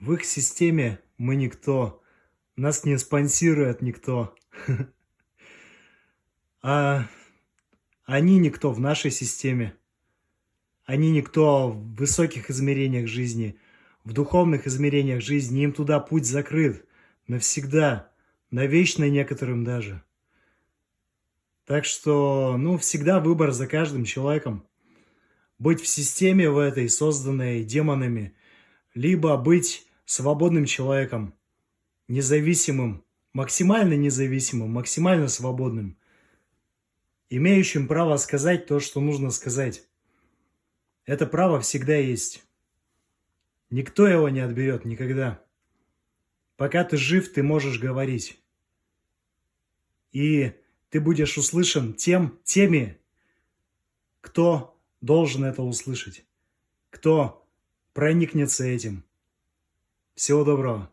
В их системе мы никто, нас не спонсирует никто. А они никто в нашей системе. Они никто в высоких измерениях жизни, в духовных измерениях жизни. Им туда путь закрыт навсегда, навечно некоторым даже. Так что, всегда выбор за каждым человеком. Быть в системе в этой, созданной демонами, либо быть свободным человеком, независимым, максимально свободным, имеющим право сказать то, что нужно сказать. Это право всегда есть. Никто его не отберет никогда. Пока ты жив, ты можешь говорить. И ты будешь услышан теми, кто должен это услышать, кто проникнется этим. Всего доброго.